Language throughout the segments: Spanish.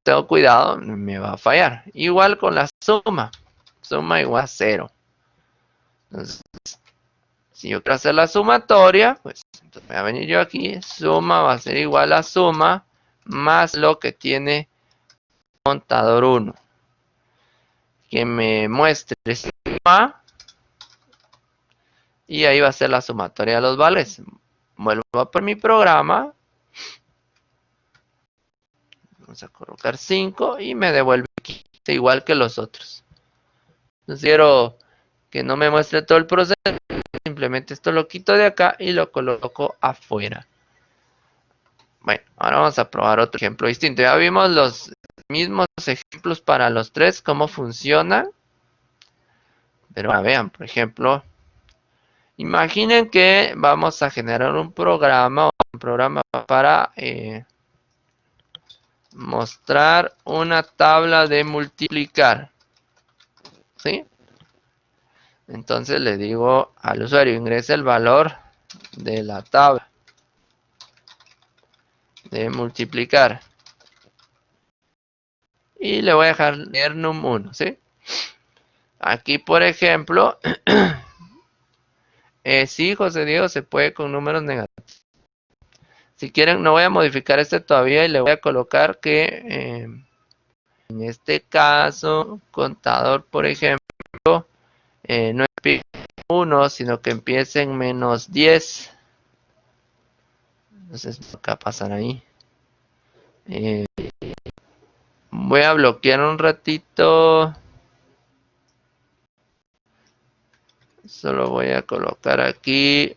tengo cuidado, me va a fallar. Igual con la suma. Suma igual a 0. Entonces, si yo quiero hacer la sumatoria, pues entonces voy a venir yo aquí. Suma va a ser igual a suma más lo que tiene contador 1. Que me muestre suma. Y ahí va a ser la sumatoria de los vales. Vuelvo a por mi programa. Vamos a colocar 5 y me devuelve aquí, igual que los otros. Entonces quiero que no me muestre todo el proceso. Simplemente esto lo quito de acá y lo coloco afuera. Bueno, ahora vamos a probar otro ejemplo distinto. Ya vimos los mismos ejemplos para los tres, cómo funcionan. Pero ahora vean, por ejemplo, imaginen que vamos a generar un programa para mostrar una tabla de multiplicar. ¿Sí? Entonces le digo al usuario, ingrese el valor de la tabla de multiplicar. Y le voy a dejar leer num1, ¿sí? Aquí, por ejemplo, sí, José Diego, se puede con números negativos. Si quieren, no voy a modificar este todavía y le voy a colocar que en este caso, contador, por ejemplo, no empiece en 1, sino que empiece en -10. Entonces, ¿qué va a pasar ahí? Voy a bloquear un ratito. Solo voy a colocar aquí.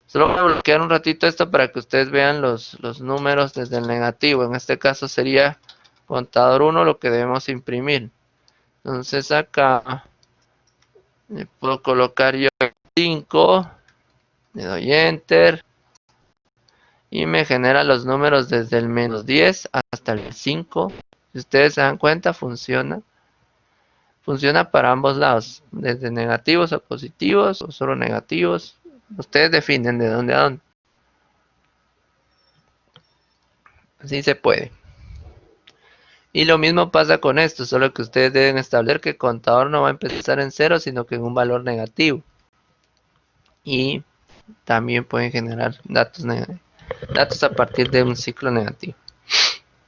Solo voy a bloquear un ratito esto para que ustedes vean los números desde el negativo. En este caso sería contador 1 lo que debemos imprimir. Entonces acá le puedo colocar yo 5. Le doy enter. Y me genera los números desde el -10 hasta el 5. Si ustedes se dan cuenta, funciona. Funciona para ambos lados. Desde negativos a positivos o solo negativos. Ustedes definen de dónde a dónde. Así se puede. Y lo mismo pasa con esto, solo que ustedes deben establecer que el contador no va a empezar en 0, sino que en un valor negativo. Y también pueden generar datos a partir de un ciclo negativo.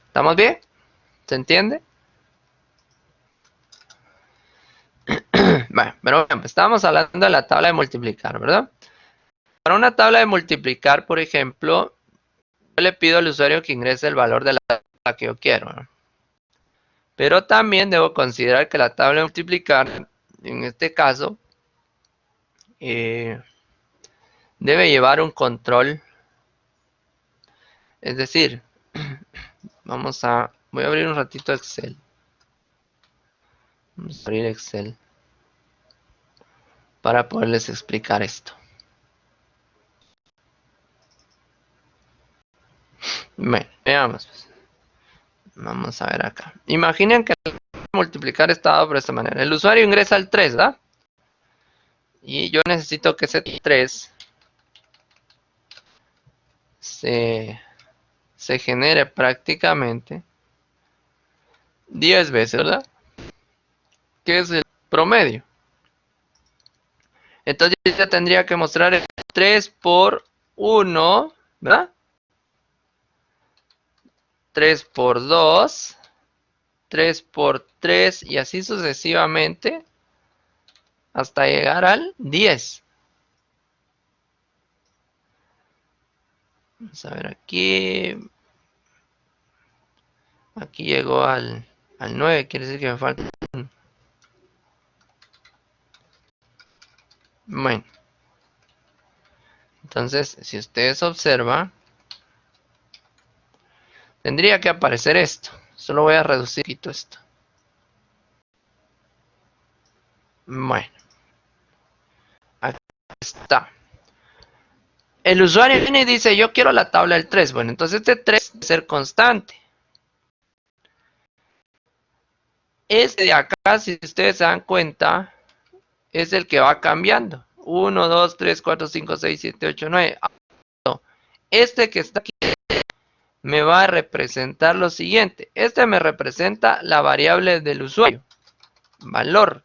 ¿Estamos bien? ¿Se entiende? Bueno, pero bueno, estábamos hablando de la tabla de multiplicar, ¿verdad? Para una tabla de multiplicar, por ejemplo, yo le pido al usuario que ingrese el valor de la tabla que yo quiero, ¿no? Pero también debo considerar que la tabla de multiplicar, en este caso, debe llevar un control. Es decir, voy a abrir un ratito Excel. Vamos a abrir Excel para poderles explicar esto. Bueno, veamos. Vamos a ver acá. Imaginen que el multiplicar está dado por esta manera. El usuario ingresa el 3, ¿verdad? Y yo necesito que ese 3 se genere prácticamente 10 veces, ¿verdad? Que es el promedio. Entonces ya tendría que mostrar el 3 por 1, ¿verdad? 3 por 2, 3 por 3 y así sucesivamente hasta llegar al 10. Vamos a ver aquí. Aquí llegó al 9, quiere decir que me falta 1. Bueno, entonces si ustedes observan, tendría que aparecer esto. Solo voy a reducir esto. Bueno, aquí está. El usuario viene y dice, yo quiero la tabla del 3. Bueno, entonces este 3 debe ser constante. Este de acá, si ustedes se dan cuenta, es el que va cambiando. 1, 2, 3, 4, 5, 6, 7, 8, 9. Este que está aquí me va a representar lo siguiente. Este me representa la variable del usuario. Valor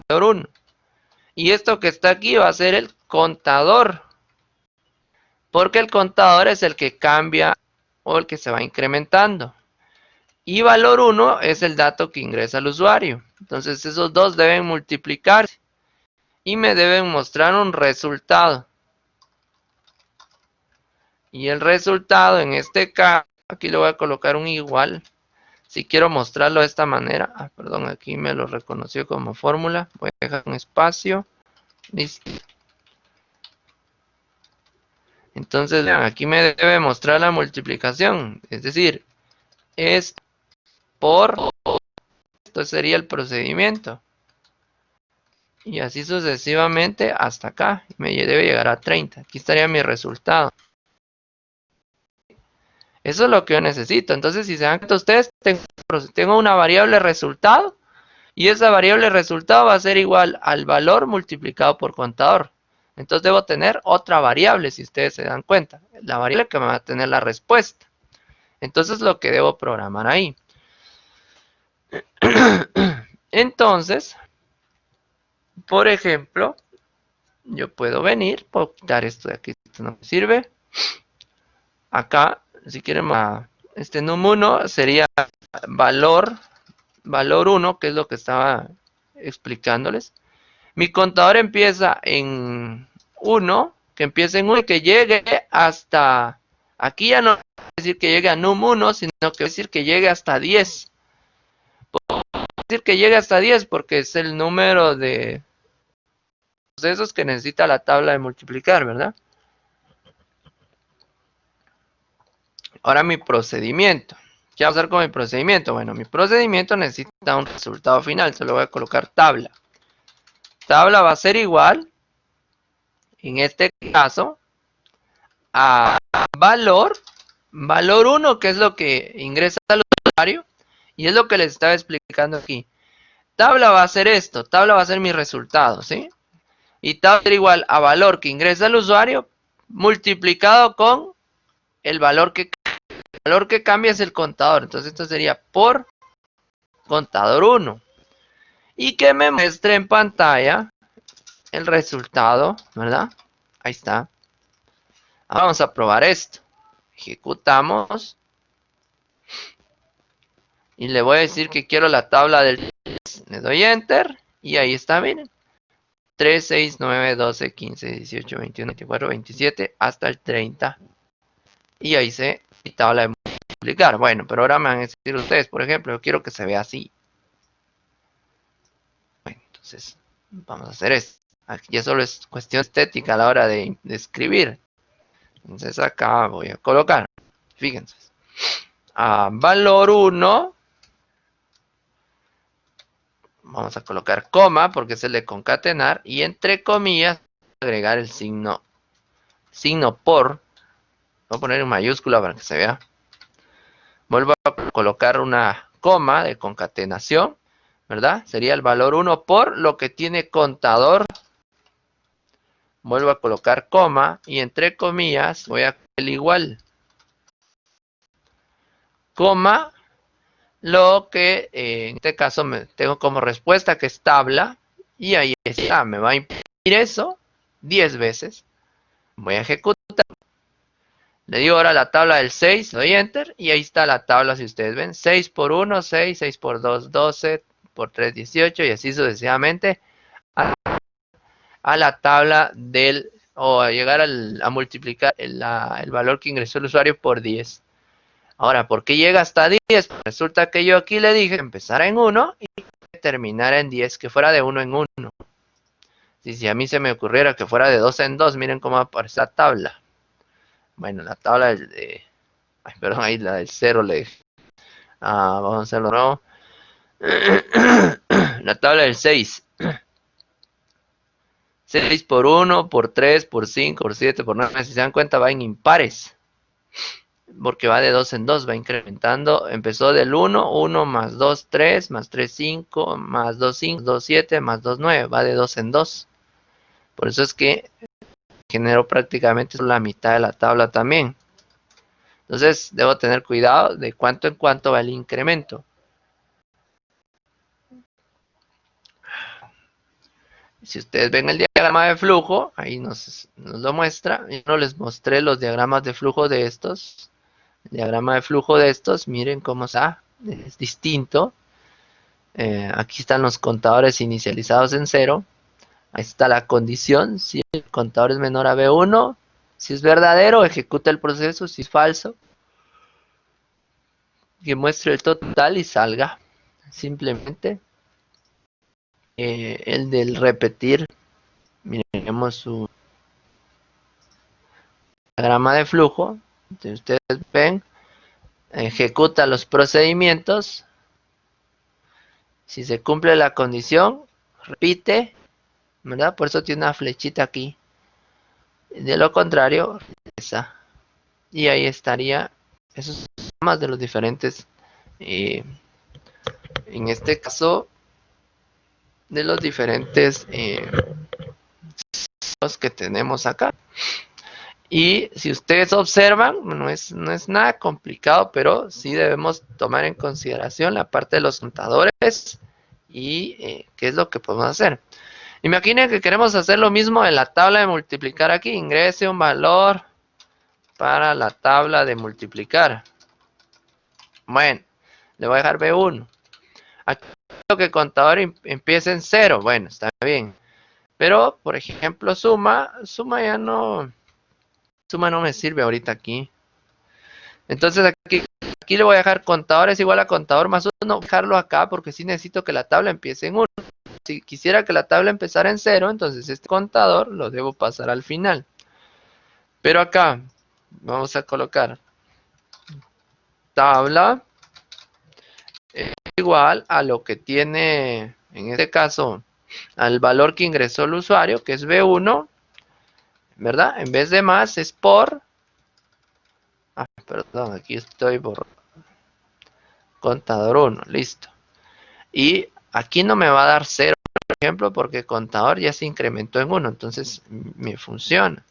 1. Y esto que está aquí va a ser el contador. Porque el contador es el que cambia o el que se va incrementando. Y valor 1 es el dato que ingresa el usuario. Entonces esos dos deben multiplicarse. Y me deben mostrar un resultado. Y el resultado en este caso, aquí le voy a colocar un igual. Si quiero mostrarlo de esta manera, perdón, aquí me lo reconoció como fórmula. Voy a dejar un espacio. Listo. Entonces, vean, aquí me debe mostrar la multiplicación. Es decir, es por esto sería el procedimiento. Y así sucesivamente hasta acá. Me debe llegar a 30. Aquí estaría mi resultado. Eso es lo que yo necesito. Entonces, si se dan cuenta ustedes, tengo una variable resultado. Y esa variable resultado va a ser igual al valor multiplicado por contador. Entonces debo tener otra variable, si ustedes se dan cuenta. La variable que me va a tener la respuesta. Entonces es lo que debo programar ahí. Entonces, por ejemplo, yo puedo venir, puedo quitar esto de aquí, esto no me sirve. Acá, si quieren, este num1 sería valor 1, que es lo que estaba explicándoles. Mi contador empieza en 1, que empiece en 1 y que llegue hasta, aquí ya no va a decir que llegue a num1, sino que va a decir que llegue hasta 10. Puedo decir que llegue hasta 10 porque es el número de procesos que necesita la tabla de multiplicar, ¿verdad? Ahora mi procedimiento. ¿Qué va a hacer con mi procedimiento? Bueno, mi procedimiento necesita un resultado final. Solo voy a colocar tabla. Tabla va a ser igual, en este caso, a valor 1, que es lo que ingresa al usuario, y es lo que les estaba explicando aquí. Tabla va a ser esto, tabla va a ser mi resultado, ¿sí? Y tabla va a ser igual a valor que ingresa el usuario multiplicado con el valor que cambia es el contador. Entonces esto sería por contador 1. Y que me muestre en pantalla el resultado, ¿verdad? Ahí está. Ahora vamos a probar esto. Ejecutamos. Y le voy a decir que quiero la tabla del 3. Le doy Enter. Y ahí está, miren. 3, 6, 9, 12, 15, 18, 21, 24, 27, hasta el 30. Y ahí se mi tabla de multiplicar. Bueno, pero ahora me van a decir ustedes, por ejemplo, yo quiero que se vea así. Bueno, entonces vamos a hacer esto. Aquí ya solo es cuestión estética a la hora de escribir. Entonces acá voy a colocar, fíjense, valor 1. Vamos a colocar coma porque es el de concatenar. Y entre comillas, agregar el signo por. Voy a poner en mayúscula para que se vea. Vuelvo a colocar una coma de concatenación, ¿verdad? Sería el valor 1 por lo que tiene contador. Vuelvo a colocar coma y entre comillas voy a el igual. Coma, lo que en este caso me tengo como respuesta que es tabla. Y ahí está, me va a imprimir eso 10 veces. Voy a ejecutar. Le digo ahora la tabla del 6, doy Enter y ahí está la tabla, si ustedes ven, 6 por 1, 6, 6 por 2, 12, por 3, 18 y así sucesivamente a la tabla del, o a llegar a multiplicar el valor que ingresó el usuario por 10. Ahora, ¿por qué llega hasta 10? Pues resulta que yo aquí le dije que empezara en 1 y terminara en 10, que fuera de 1 en 1. Si a mí se me ocurriera que fuera de 2 en 2, miren cómo aparece la tabla. Bueno, la tabla de... Ay, perdón, ahí la del 0 le dije. Vamos a hacerlo nuevo. La tabla del 6. 6 por 1, por 3, por 5, por 7, por 9. Si se dan cuenta, va en impares. Porque va de 2 en 2, va incrementando. Empezó del 1, 1 más 2, 3, más 3, 5, más 2, 5, 2, 7, más 2, 9. Va de 2 en 2. Por eso es que generó prácticamente la mitad de la tabla también. Entonces debo tener cuidado de cuánto en cuánto va el incremento. Si ustedes ven el diagrama de flujo, ahí nos lo muestra. Yo no les mostré los diagramas de flujo de estos. El diagrama de flujo de estos, miren cómo está, es distinto. Aquí están los contadores inicializados en 0. Ahí está la condición, si el contador es menor a B1, si es verdadero, ejecuta el proceso, si es falso, que muestre el total y salga. Simplemente el del repetir, miremos su diagrama de flujo. Entonces, ustedes ven, ejecuta los procedimientos. Si se cumple la condición, repite, ¿verdad? Por eso tiene una flechita aquí. De lo contrario, esa. Y ahí estaría esos más de los diferentes, en este caso, de los diferentes que tenemos acá. Y si ustedes observan, no es nada complicado, pero sí debemos tomar en consideración la parte de los contadores y qué es lo que podemos hacer. Imaginen que queremos hacer lo mismo en la tabla de multiplicar aquí. Ingrese un valor para la tabla de multiplicar. Bueno, le voy a dejar B1. Aquí quiero que el contador empiece en 0. Bueno, está bien. Pero, por ejemplo, suma ya no... Suma no me sirve ahorita aquí. Entonces aquí le voy a dejar contador es igual a contador más 1. Dejarlo acá porque sí necesito que la tabla empiece en 1. Si quisiera que la tabla empezara en 0, entonces este contador lo debo pasar al final. Pero acá vamos a colocar tabla igual a lo que tiene, en este caso, al valor que ingresó el usuario, que es B1, ¿verdad? En vez de más es por... perdón, aquí estoy por contador 1, listo. Y aquí no me va a dar 0, por ejemplo, porque contador ya se incrementó en 1, entonces me funciona.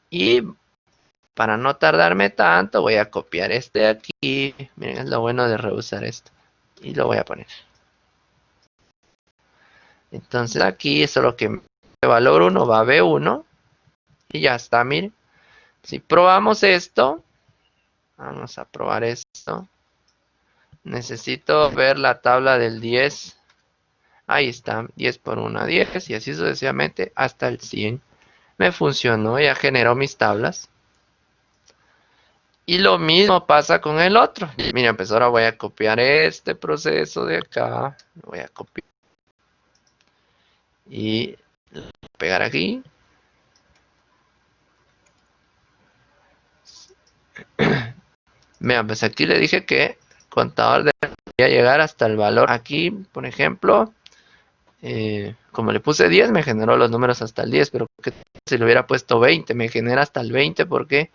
Y para no tardarme tanto, voy a copiar este de aquí. Miren, es lo bueno de reusar esto. Y lo voy a poner. Entonces aquí solo que el valor 1 va a B1. Y ya está, miren. Si probamos esto, vamos a probar esto. Necesito ver la tabla del 10. Ahí está, 10 por 1, 10. Y así sucesivamente hasta el 100. Me funcionó, ya generó mis tablas. Y lo mismo pasa con el otro. Miren, pues ahora voy a copiar este proceso de acá. Lo voy a copiar. Y pegar aquí. Vean, pues aquí le dije que contador debería llegar hasta el valor. Aquí, por ejemplo, como le puse 10, me generó los números hasta el 10, pero que si le hubiera puesto 20, me genera hasta el 20 porque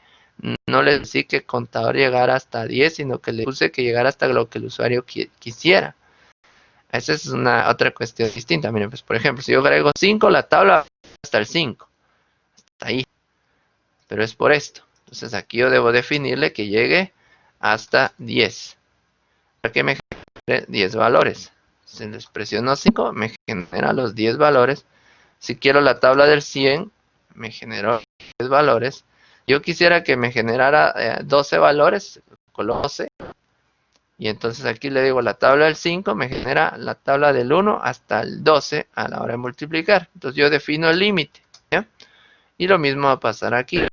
no le decí que contador llegara hasta 10, sino que le puse que llegara hasta lo que el usuario quisiera. Esa es una otra cuestión distinta. Miren, pues por ejemplo, si yo agrego 5, la tabla va hasta el 5. Hasta ahí. Pero es por esto. Entonces aquí yo debo definirle que llegue hasta 10. Para que me genere 10 valores. Si les presiono 5, me genera los 10 valores. Si quiero la tabla del 100, me generó 10 valores. Yo quisiera que me generara 12 valores, coloco 12. Y entonces aquí le digo la tabla del 5, me genera la tabla del 1 hasta el 12 a la hora de multiplicar. Entonces yo defino el límite. Y lo mismo va a pasar aquí.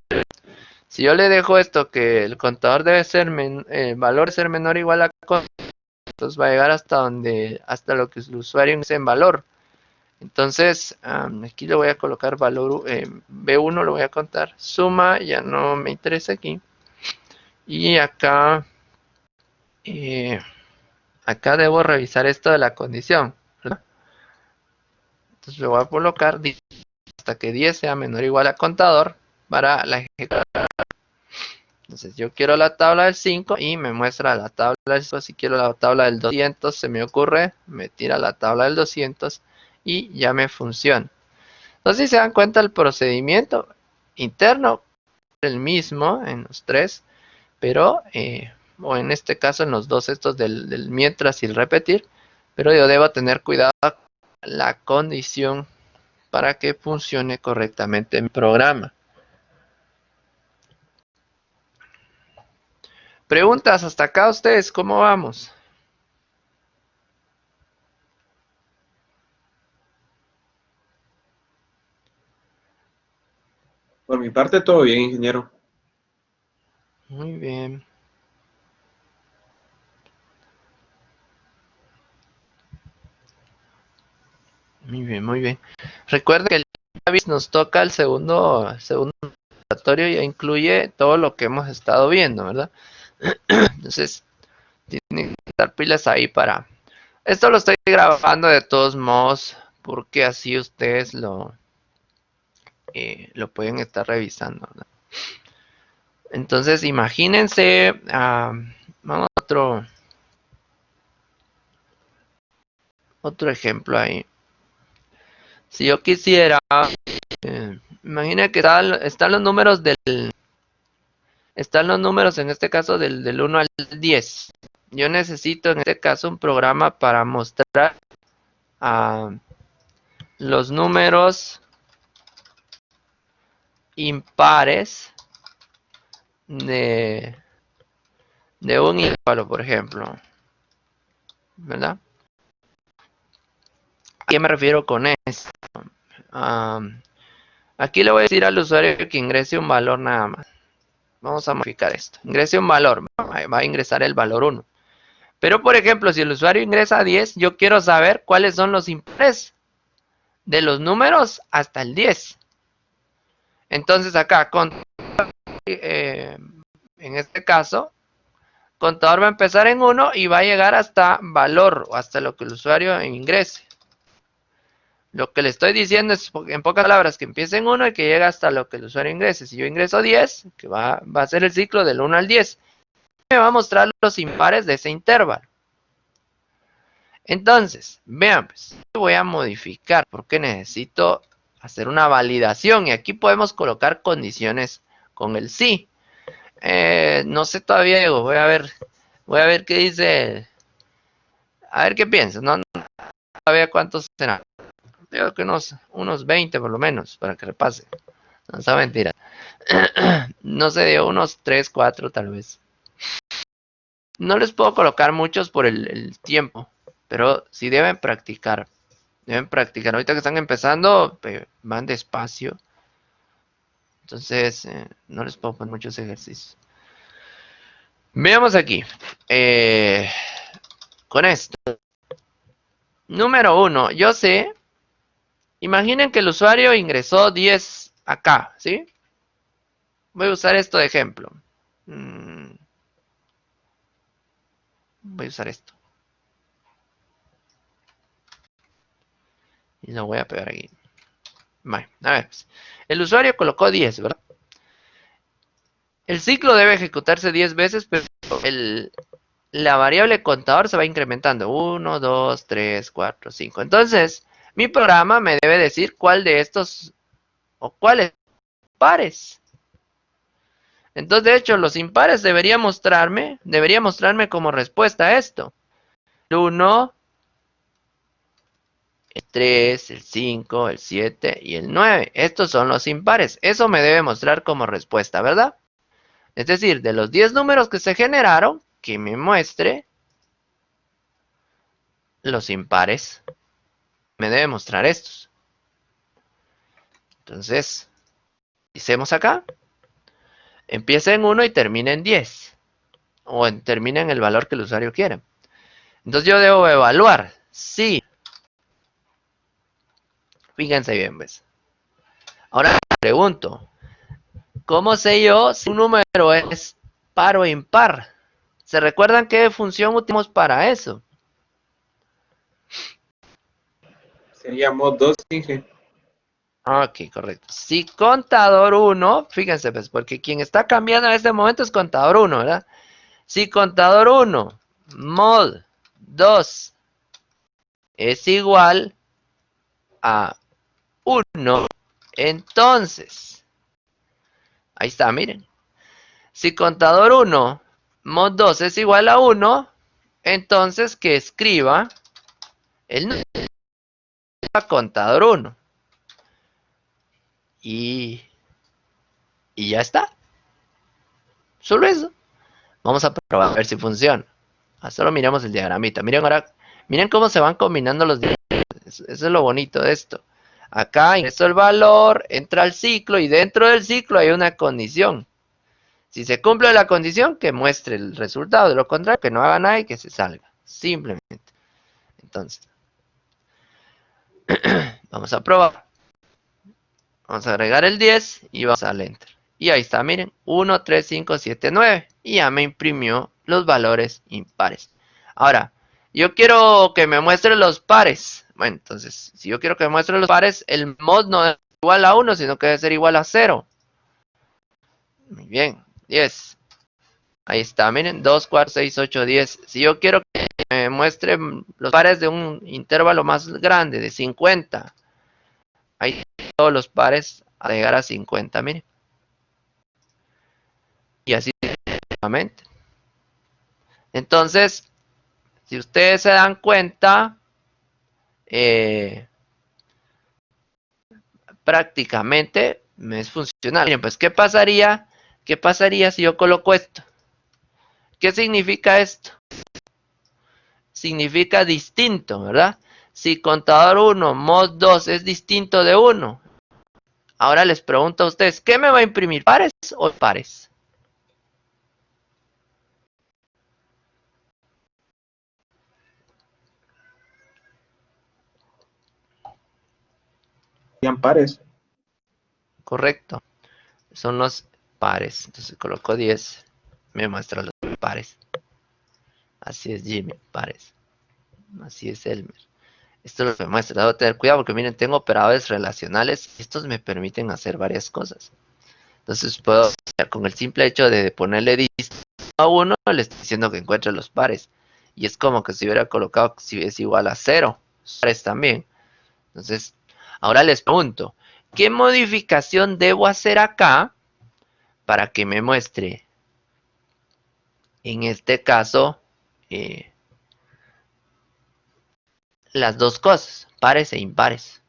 Si yo le dejo esto que el contador debe ser, el valor debe ser menor o igual a entonces va a llegar hasta lo que el usuario ingrese en valor. Entonces aquí le voy a colocar valor B1, lo voy a contar. Suma, ya no me interesa aquí. Y acá, acá debo revisar esto de la condición, ¿verdad? Entonces le voy a colocar hasta que 10 sea menor o igual a contador para la ejecución. Entonces yo quiero la tabla del 5 y me muestra la tabla del 5. Si quiero la tabla del 200, se me ocurre, me tira la tabla del 200 y ya me funciona. Entonces si se dan cuenta, el procedimiento interno es el mismo en los tres, pero, o en este caso en los dos estos del mientras y el repetir, pero yo debo tener cuidado con la condición para que funcione correctamente mi programa. Preguntas hasta acá ustedes, ¿cómo vamos? Por mi parte, todo bien, ingeniero. Muy bien. Muy bien, muy bien. Recuerden que el Davis nos toca el segundo laboratorio, ya incluye todo lo que hemos estado viendo, ¿verdad? Entonces, tienen que estar pilas ahí para... Esto lo estoy grabando de todos modos, porque así ustedes lo pueden estar revisando, ¿verdad? Entonces, imagínense, vamos a otro ejemplo ahí. Si yo quisiera, imagina que están los números están los números en este caso del 1 al 10. Yo necesito en este caso un programa para mostrar los números impares de, de un ímparo, por ejemplo. ¿Verdad? ¿A qué me refiero con esto? Aquí le voy a decir al usuario que ingrese un valor nada más. Vamos a modificar esto. Ingrese un valor. Va a ingresar el valor 1. Pero, por ejemplo, si el usuario ingresa 10, yo quiero saber cuáles son los impares de los números hasta el 10. Entonces acá, en este caso, contador va a empezar en 1 y va a llegar hasta valor o hasta lo que el usuario ingrese. Lo que le estoy diciendo es, en pocas palabras, que empiece en 1 y que llegue hasta lo que el usuario ingrese. Si yo ingreso 10, que va a ser el ciclo del 1 al 10, me va a mostrar los impares de ese intervalo. Entonces, vean, pues, voy a modificar porque necesito hacer una validación y aquí podemos colocar condiciones con el sí. No sé todavía, Diego, voy a ver qué dice, a ver qué piensa, no todavía cuántos serán. Digo que unos 20 por lo menos, para que repase. No sea mentira. No sé, Diego, unos 3 4 tal vez. No les puedo colocar muchos por el tiempo, pero sí deben practicar. Deben practicar. Ahorita que están empezando, van despacio. Entonces, no les puedo poner muchos ejercicios. Veamos aquí. Con esto. Número 1. Yo sé. Imaginen que el usuario ingresó 10 acá, ¿sí? Voy a usar esto de ejemplo. Voy a usar esto. Y lo voy a pegar aquí. Vale, a ver. El usuario colocó 10, ¿verdad? El ciclo debe ejecutarse 10 veces, pero la variable contador se va incrementando. 1, 2, 3, 4, 5. Entonces, mi programa me debe decir cuál de estos o cuáles pares. Entonces, de hecho, los impares debería mostrarme como respuesta a esto. El 1, el 3, el 5, el 7 y el 9. Estos son los impares. Eso me debe mostrar como respuesta, ¿verdad? Es decir, de los 10 números que se generaron, que me muestre los impares. Me debe mostrar estos. Entonces, hicimos acá. Empieza en 1 y termina en 10. O termina en el valor que el usuario quiere. Entonces yo debo evaluar. Sí. Fíjense bien, ¿ves? Ahora pregunto. ¿Cómo sé yo si un número es par o impar? ¿Se recuerdan qué función utilizamos para eso? Sería mod 2, Inge. Ok, correcto. Si contador 1, fíjense, pues, porque quien está cambiando en este momento es contador 1, ¿verdad? Si contador 1 mod 2 es igual a 1, entonces, ahí está, miren. Si contador 1 mod 2 es igual a 1, entonces que escriba el número a contador 1. Y ya está. Solo eso. Vamos a probar a ver si funciona. Solo miramos el diagramita. Miren ahora, miren cómo se van combinando los diagramas. Eso es lo bonito de esto. Acá ingreso el valor, entra al ciclo y dentro del ciclo hay una condición. Si se cumple la condición, que muestre el resultado. De lo contrario, que no haga nada y que se salga. Simplemente. Entonces, vamos a probar. Vamos a agregar el 10 y vamos a darle enter. Y ahí está, miren, 1, 3, 5, 7, 9. Y ya me imprimió los valores impares. Ahora, yo quiero que me muestre los pares. Bueno, entonces, si yo quiero que me muestre los pares, el mod no es igual a 1, sino que debe ser igual a 0. Muy bien, 10. Ahí está, miren, 2, 4, 6, 8, 10. Si yo quiero que me muestre los pares de un intervalo más grande, de 50. Ahí todos los pares a llegar a 50, miren. Y así nuevamente. Entonces, si ustedes se dan cuenta, prácticamente me es funcional. Miren, pues, ¿qué pasaría? ¿Qué pasaría si yo coloco esto? ¿Qué significa esto? Significa distinto, ¿verdad? Si contador 1 mod 2 es distinto de 1. Ahora les pregunto a ustedes, ¿qué me va a imprimir? ¿Pares o impares? Serían pares. Correcto. Son los pares. Entonces coloco 10. Me muestra los pares. Así es Jimmy, pares. Así es Elmer. Esto es lo que me muestra. Debo tener cuidado porque miren, tengo operadores relacionales. Estos me permiten hacer varias cosas. Entonces puedo, con el simple hecho de ponerle distinto a 1, le estoy diciendo que encuentre los pares. Y es como que si hubiera colocado si es igual a 0. Pares también. Entonces, ahora les pregunto, ¿qué modificación debo hacer acá para que me muestre, en este caso, las dos cosas, pares e impares?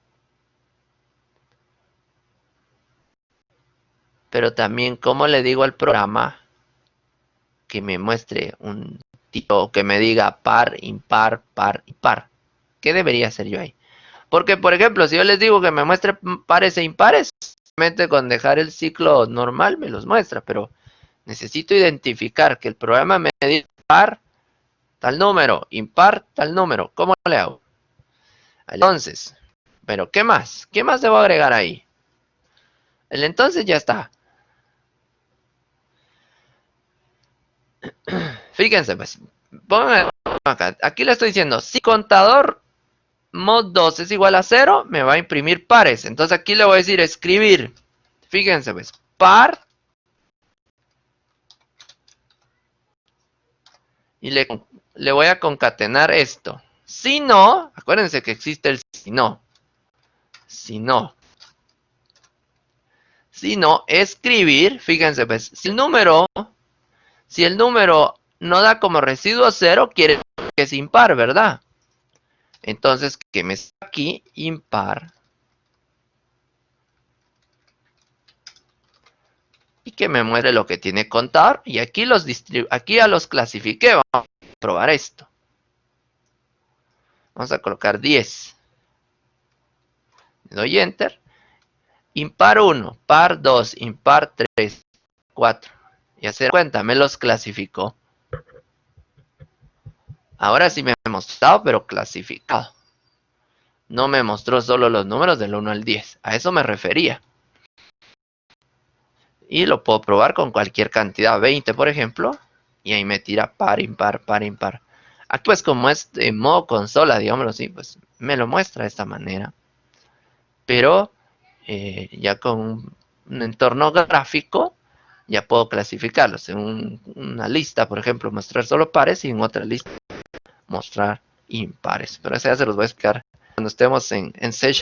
Pero también, ¿cómo le digo al programa que me muestre un tipo que me diga par, impar, par, impar? ¿Qué debería hacer yo ahí? Porque, por ejemplo, si yo les digo que me muestre pares e impares, simplemente con dejar el ciclo normal me los muestra, pero necesito identificar que el programa me diga par, tal número, impar, tal número. ¿Cómo le hago? Entonces, pero ¿qué más? ¿Qué más debo agregar ahí? El entonces ya está. Fíjense, pues, pongan acá. Aquí le estoy diciendo, si contador mod 2 es igual a 0, me va a imprimir pares. Entonces aquí le voy a decir escribir. Fíjense, pues, par. Y le voy a concatenar esto. Si no, acuérdense que existe el si no. Si no. Si no, escribir, fíjense, pues, si el número no da como residuo 0, quiere decir que es impar, ¿verdad? Entonces, que me está aquí impar. Y que me muestre lo que tiene contador. Y aquí aquí ya los clasifiqué. Vamos a probar esto. Vamos a colocar 10. Le doy enter. Impar 1, par 2, impar 3, 4. Ya se dan cuenta, me los clasificó. Ahora sí me ha mostrado, pero clasificado. No me mostró solo los números del 1 al 10. A eso me refería. Y lo puedo probar con cualquier cantidad, 20 por ejemplo. Y ahí me tira par, impar, par, impar. Aquí pues como es en modo consola, digámoslo así, pues me lo muestra de esta manera. Pero ya con un entorno gráfico, ya puedo clasificarlos. En una lista, por ejemplo, mostrar solo pares y en otra lista mostrar impares. Pero eso ya se los voy a explicar cuando estemos en C#.